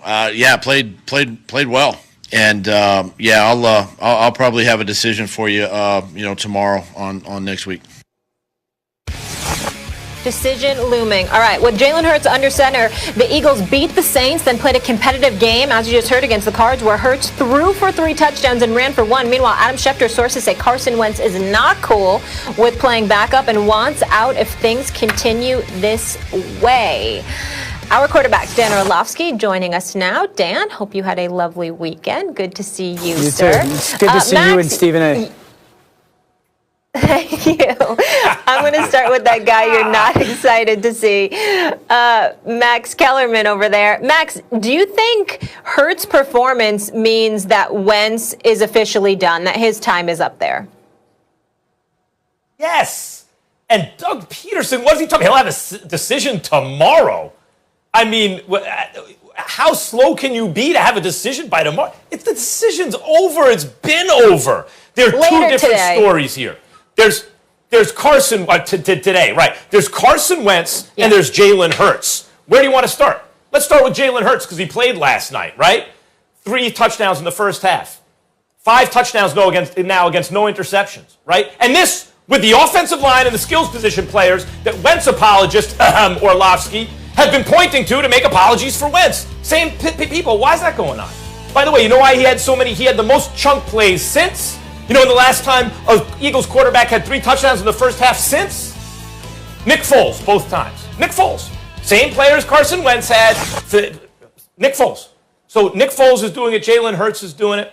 Yeah, played well, and I'll probably have a decision for you, tomorrow on next week. Decision looming. All right, with Jalen Hurts under center, the Eagles beat the Saints, then played a competitive game, as you just heard, against the Cards, where Hurts threw for 3 touchdowns and ran for 1. Meanwhile, Adam Schefter's sources say Carson Wentz is not cool with playing backup and wants out if things continue this way. Our quarterback, Dan Orlovsky, joining us now. Dan, hope you had a lovely weekend. Good to see you, sir. Too. It's good to see Max, you and Stephen A. Thank you. I'm going to start with that guy you're not excited to see, Max Kellerman over there. Max, do you think Hurts' performance means that Wentz is officially done, that his time is up there? Yes. And Doug Peterson, what is he talking? He'll have a decision tomorrow. I mean, how slow can you be to have a decision by tomorrow? If the decision's over, it's been over. There are two different stories here. There's Carson today, right? There's Carson Wentz and there's Jalen Hurts. Where do you want to start? Let's start with Jalen Hurts because he played last night, right? 3 touchdowns in the first half. 5 touchdowns now against no interceptions, right? And this with the offensive line and the skills position players that Wentz apologist Orlovsky have been pointing to make apologies for Wentz. Same people. Why is that going on? By the way, you know why he had the most chunk plays since? You know, in the last time an Eagles quarterback had 3 touchdowns in the first half since? Nick Foles, both times. Nick Foles. Same player as Carson Wentz had. Nick Foles. So Nick Foles is doing it. Jalen Hurts is doing it.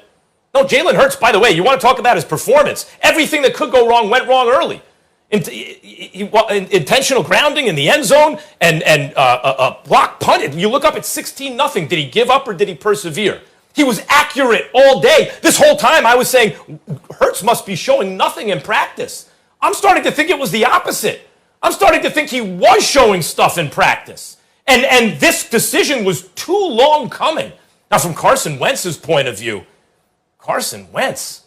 No, Jalen Hurts, by the way, you want to talk about his performance. Everything that could go wrong went wrong early. Intentional grounding in the end zone and a block punt. You look up at 16-0. Did he give up or did he persevere? He was accurate all day. This whole time I was saying, Hurts must be showing nothing in practice. I'm starting to think it was the opposite. I'm starting to think he was showing stuff in practice. And this decision was too long coming. Now, from Carson Wentz's point of view, Carson Wentz,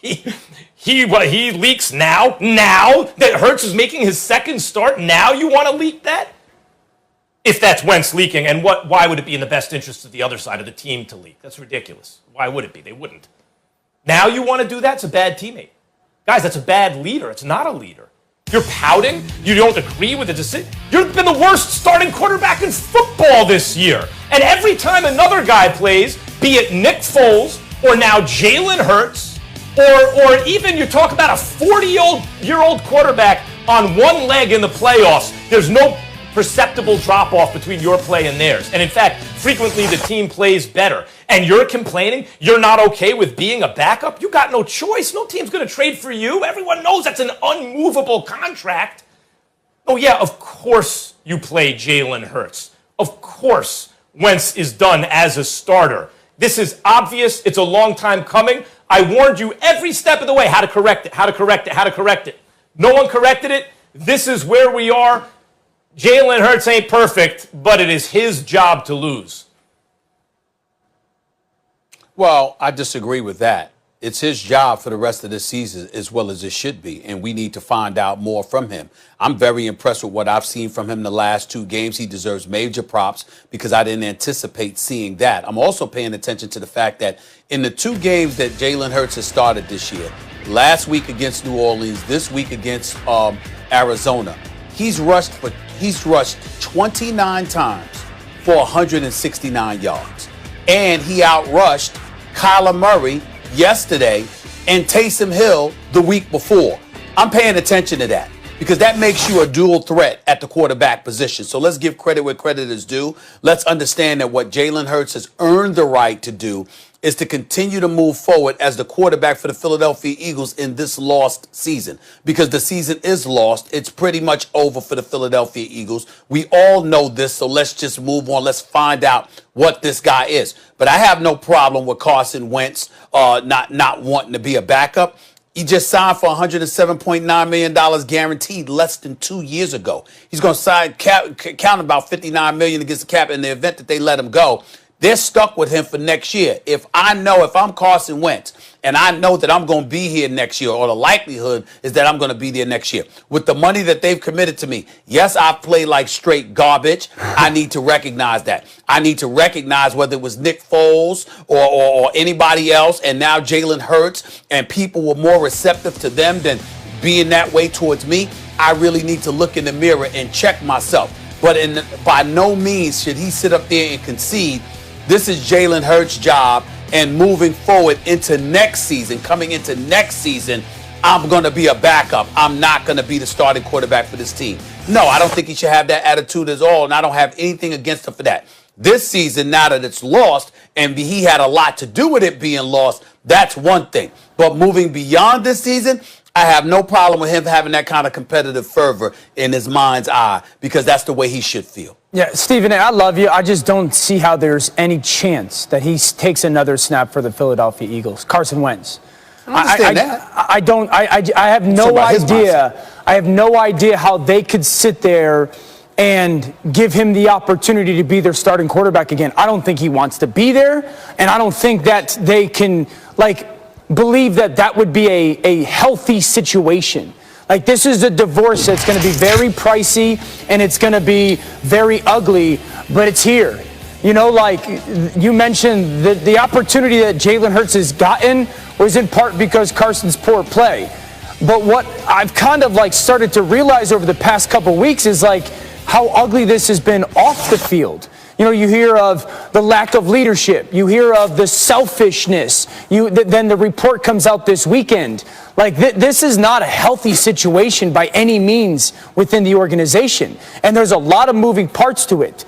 he leaks now? Now that Hurts is making his second start? Now you want to leak that? If that's Wentz leaking, and why would it be in the best interest of the other side of the team to leak? That's ridiculous. Why would it be? They wouldn't. Now you want to do that? It's a bad teammate. Guys, that's a bad leader. It's not a leader. You're pouting. You don't agree with the decision. You've been the worst starting quarterback in football this year. And every time another guy plays, be it Nick Foles or now Jalen Hurts, or even you talk about a 40-year-old quarterback on one leg in the playoffs, there's no perceptible drop-off between your play and theirs. And in fact, frequently the team plays better. And you're complaining you're not okay with being a backup? You got no choice. No team's going to trade for you. Everyone knows that's an unmovable contract. Oh, yeah, of course you play Jalen Hurts. Of course Wentz is done as a starter. This is obvious. It's a long time coming. I warned you every step of the way how to correct it. No one corrected it. This is where we are. Jalen Hurts ain't perfect, but it is his job to lose. Well, I disagree with that. It's his job for the rest of the season as well as it should be, and we need to find out more from him. I'm very impressed with what I've seen from him the last 2 games. He deserves major props because I didn't anticipate seeing that. I'm also paying attention to the fact that in the 2 games that Jalen Hurts has started this year, last week against New Orleans, this week against Arizona, he's rushed 29 times for 169 yards. And he outrushed Kyler Murray yesterday and Taysom Hill the week before. I'm paying attention to that because that makes you a dual threat at the quarterback position. So let's give credit where credit is due. Let's understand that what Jalen Hurts has earned the right to do is to continue to move forward as the quarterback for the Philadelphia Eagles in this lost season. Because the season is lost. It's pretty much over for the Philadelphia Eagles. We all know this, so let's just move on. Let's find out what this guy is. But I have no problem with Carson Wentz not wanting to be a backup. He just signed for $107.9 million guaranteed less than 2 years ago. He's going to count about $59 million against the cap in the event that they let him go. They're stuck with him for next year. If I'm Carson Wentz and I know that I'm going to be here next year, or the likelihood is that I'm going to be there next year, with the money that they've committed to me, yes, I've played like straight garbage. I need to recognize that. I need to recognize whether it was Nick Foles or anybody else, and now Jalen Hurts, and people were more receptive to them than being that way towards me. I really need to look in the mirror and check myself. But by no means should he sit up there and concede. This is Jalen Hurts' job, and moving forward into next season, coming into next season, I'm going to be a backup. I'm not going to be the starting quarterback for this team. No, I don't think he should have that attitude at all, and I don't have anything against him for that. This season, now that it's lost, and he had a lot to do with it being lost, that's one thing. But moving beyond this season, I have no problem with him having that kind of competitive fervor in his mind's eye, because that's the way he should feel. Yeah, Stephen, I love you. I just don't see how there's any chance that he takes another snap for the Philadelphia Eagles. Carson Wentz. I understand that. I have no idea. I have no idea how they could sit there and give him the opportunity to be their starting quarterback again. I don't think he wants to be there, and I don't think that they can, believe that would be a healthy situation. This is a divorce that's going to be very pricey, and it's going to be very ugly, but it's here. You mentioned the opportunity that Jalen Hurts has gotten was in part because Carson's poor play. But what I've kind of started to realize over the past couple weeks is how ugly this has been off the field. You hear of the lack of leadership. You hear of the selfishness. Then the report comes out this weekend. This is not a healthy situation by any means within the organization. And there's a lot of moving parts to it.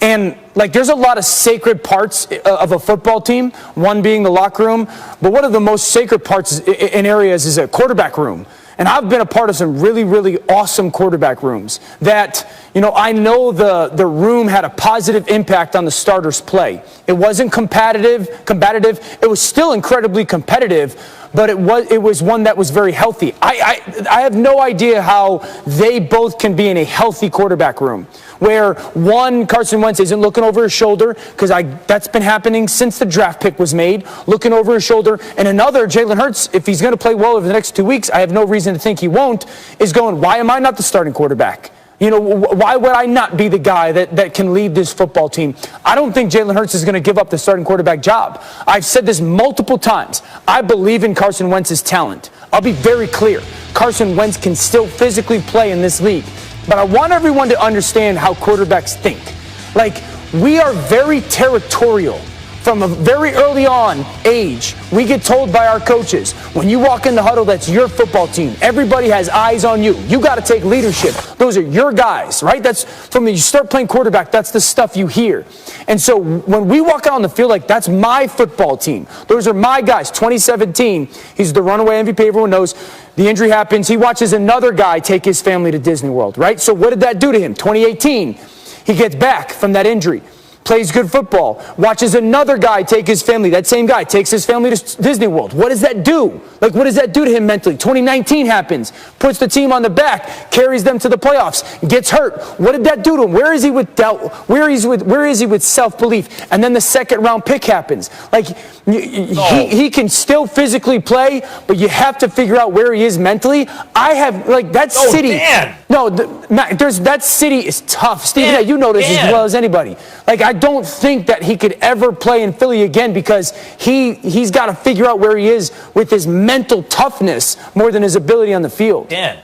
And there's a lot of sacred parts of a football team, one being the locker room. But one of the most sacred parts in areas is a quarterback room. And I've been a part of some really, really awesome quarterback rooms that, I know the room had a positive impact on the starters' play. It wasn't combative. It was still incredibly competitive, but it was one that was very healthy. I have no idea how they both can be in a healthy quarterback room, where one, Carson Wentz isn't looking over his shoulder, because that's been happening since the draft pick was made, looking over his shoulder, and another, Jalen Hurts, if he's going to play well over the next 2 weeks, I have no reason to think he won't, is going, why am I not the starting quarterback? Why would I not be the guy that can lead this football team? I don't think Jalen Hurts is going to give up the starting quarterback job. I've said this multiple times. I believe in Carson Wentz's talent. I'll be very clear. Carson Wentz can still physically play in this league. But I want everyone to understand how quarterbacks think. We are very territorial. From a very early on age, we get told by our coaches, when you walk in the huddle, that's your football team. Everybody has eyes on you. You got to take leadership. Those are your guys, right? That's from when you start playing quarterback, that's the stuff you hear. And so when we walk out on the field, that's my football team. Those are my guys. 2017, he's the runaway MVP. Everyone knows. The injury happens. He watches another guy take his family to Disney World, right? So what did that do to him? 2018, he gets back from that injury. Plays good football, watches another guy take his family, that same guy takes his family to Disney World. What does that do? What does that do to him mentally? 2019 happens, puts the team on the back, carries them to the playoffs, gets hurt. What did that do to him? Where is he with doubt? Where is he with self-belief? And then the second round pick happens. He can still physically play, but you have to figure out where he is mentally. I have that city. Dan. No, that city is tough. Steve, you know this as well as anybody. I don't think that he could ever play in Philly again, because he's got to figure out where he is with his mental toughness more than his ability on the field. Dan,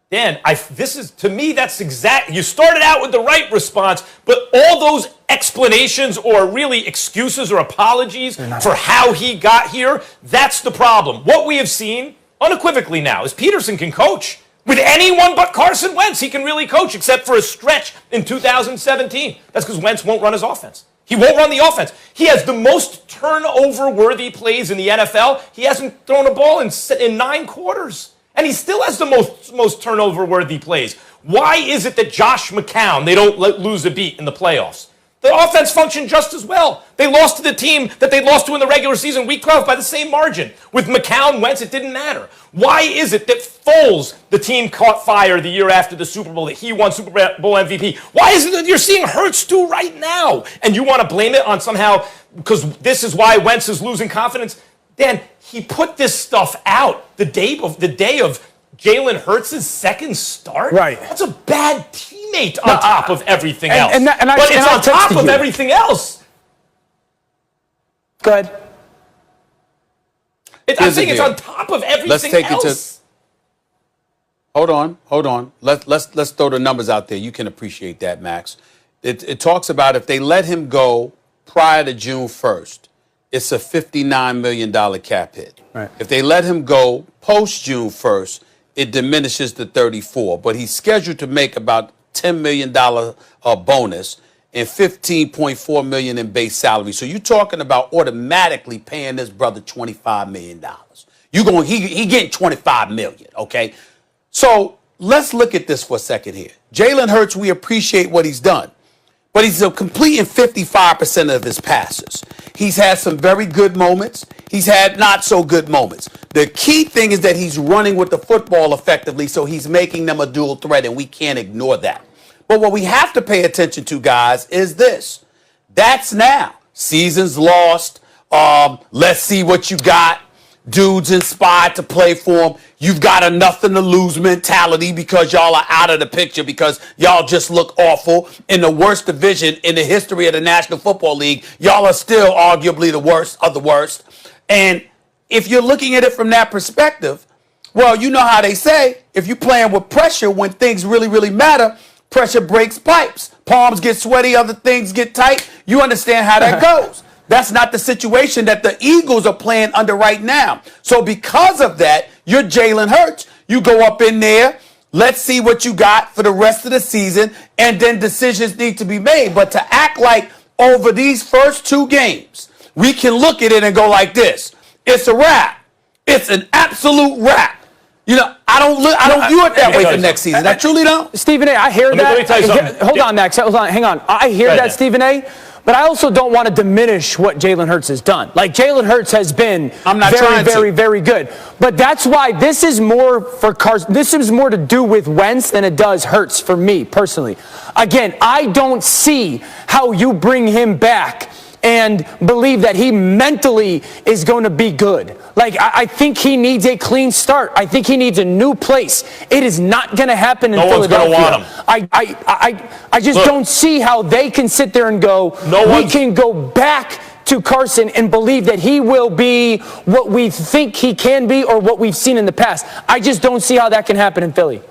to me, that's exact. You started out with the right response, but all those explanations or really excuses or apologies for how he got here, that's the problem. What we have seen unequivocally now is Peterson can coach. With anyone but Carson Wentz, he can really coach, except for a stretch in 2017. That's because Wentz won't run his offense. He won't run the offense. He has the most turnover-worthy plays in the NFL. He hasn't thrown a ball in 9 quarters. And he still has the most turnover-worthy plays. Why is it that Josh McCown, they don't lose a beat in the playoffs? The offense functioned just as well. They lost to the team that they lost to in the regular season, week 12, by the same margin. With McCown, Wentz, it didn't matter. Why is it that Foles, the team caught fire the year after the Super Bowl, that he won Super Bowl MVP? Why is it that you're seeing Hurts do right now? And you want to blame it on somehow, because this is why Wentz is losing confidence? Dan, he put this stuff out the day of Jalen Hurts' second start. Right. That's a bad teammate on top of everything else. But it's on top of everything else. Go ahead. I'm saying it's on top of everything Let's take else. it to. Hold on. Let's throw the numbers out there. You can appreciate that, Max. It talks about if they let him go prior to June 1st, it's a $59 million cap hit. Right. If they let him go post June 1st, it diminishes to 34. But he's scheduled to make about $10 million bonus and $15.4 million in base salary. So you're talking about automatically paying this brother $25 million. He getting $25 million, okay? So let's look at this for a second here. Jalen Hurts, we appreciate what he's done, but he's completing 55% of his passes. He's had some very good moments. He's had not so good moments. The key thing is that he's running with the football effectively, so he's making them a dual threat, and we can't ignore that. But what we have to pay attention to, guys, is this. That's now. Season's lost. Let's see what you got. Dudes inspired to play for him. You've got a nothing to lose mentality because y'all are out of the picture because y'all just look awful. In the worst division in the history of the National Football League, y'all are still arguably the worst of the worst. And if you're looking at it from that perspective, well, you know how they say, if you're playing with pressure when things really, really matter, pressure breaks pipes. Palms get sweaty, other things get tight. You understand how that goes. That's not the situation that the Eagles are playing under right now. So because of that, you're Jalen Hurts. You go up in there. Let's see what you got for the rest of the season, and then decisions need to be made. But to act like over these first two games, we can look at it and go like this. It's a wrap. It's an absolute wrap. You know, I don't view it that way for next season. I truly don't. Stephen A., I hear that. Let me tell you something. Hold on, Max. Hold on. Hang on. I hear that, Dan. Stephen A., but I also don't want to diminish what Jalen Hurts has done. Like, Jalen Hurts has been very good. But that's why this is more for Carson. This is more to do with Wentz than it does Hurts for me personally. Again, I don't see how you bring him back and believe that he mentally is going to be good. Like, I think he needs a clean start. I think he needs a new place. It is not going to happen in Philadelphia. No one's going to want him. I just don't see how they can sit there and go, we can go back to Carson and believe that he will be what we think he can be or what we've seen in the past. I just don't see how that can happen in Philly.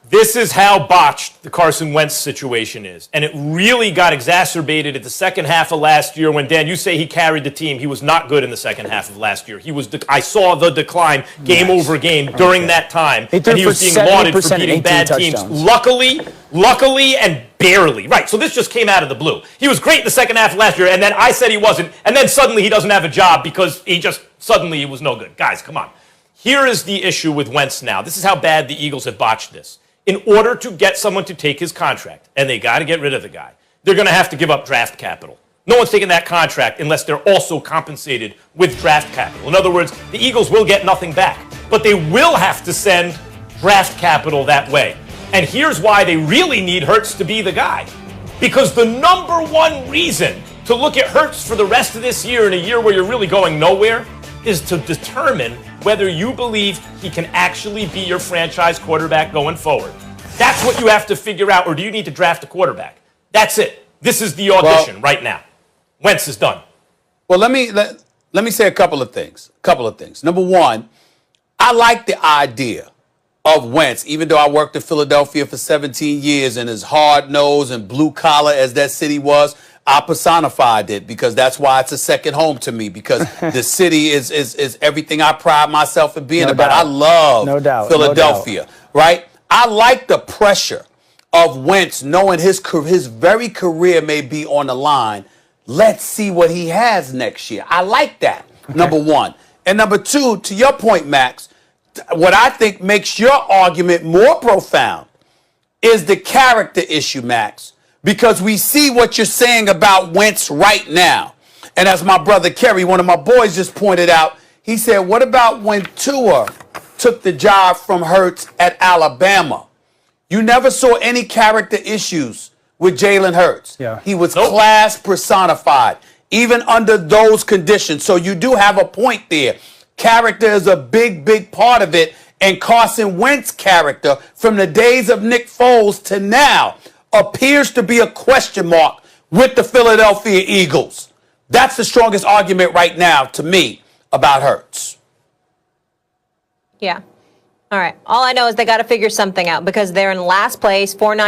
This is how botched the Carson Wentz situation is. And it really got exacerbated at the second half of last year when, Dan, you say he carried the team. He was not good in the second half of last year. I saw the decline game over game during that time. He was being lauded for beating bad teams. Luckily, and barely. Right, so this just came out of the blue. He was great in the second half of last year, and then I said he wasn't, and then suddenly he doesn't have a job because he was no good. Guys, come on. Here is the issue with Wentz now. This is how bad the Eagles have botched this. In order to get someone to take his contract, and they got to get rid of the guy, they're going to have to give up draft capital. No one's taking that contract unless they're also compensated with draft capital. In other words, the Eagles will get nothing back, but they will have to send draft capital that way. And here's why they really need Hurts to be the guy. Because the number one reason to look at Hurts for the rest of this year in a year where you're really going nowhere is to determine whether you believe he can actually be your franchise quarterback going forward. That's what you have to figure out, or do you need to draft a quarterback? That's it. This is the audition right now. Wentz is done. Well, let me say a couple of things. Number one, I like the idea of Wentz, even though I worked in Philadelphia for 17 years and as hard-nosed and blue-collar as that city was, I personified it because that's why it's a second home to me, because the city is everything I pride myself in being about. I love Philadelphia, right? I like the pressure of Wentz knowing his very career may be on the line. Let's see what he has next year. I like that, number one. And number two, to your point, Max, what I think makes your argument more profound is the character issue, Max. because we see what you're saying about Wentz right now. And as my brother Kerry, one of my boys, just pointed out, he said, what about when Tua took the job from Hurts at Alabama? You never saw any character issues with Jalen Hurts. Yeah. He was class personified, even under those conditions. So you do have a point there. Character is a big, big part of it. And Carson Wentz's character from the days of Nick Foles to now appears to be a question mark with the Philadelphia Eagles. That's the strongest argument right now to me about Hurts. Yeah. All right. All I know is they got to figure something out because they're in last place, 4-9.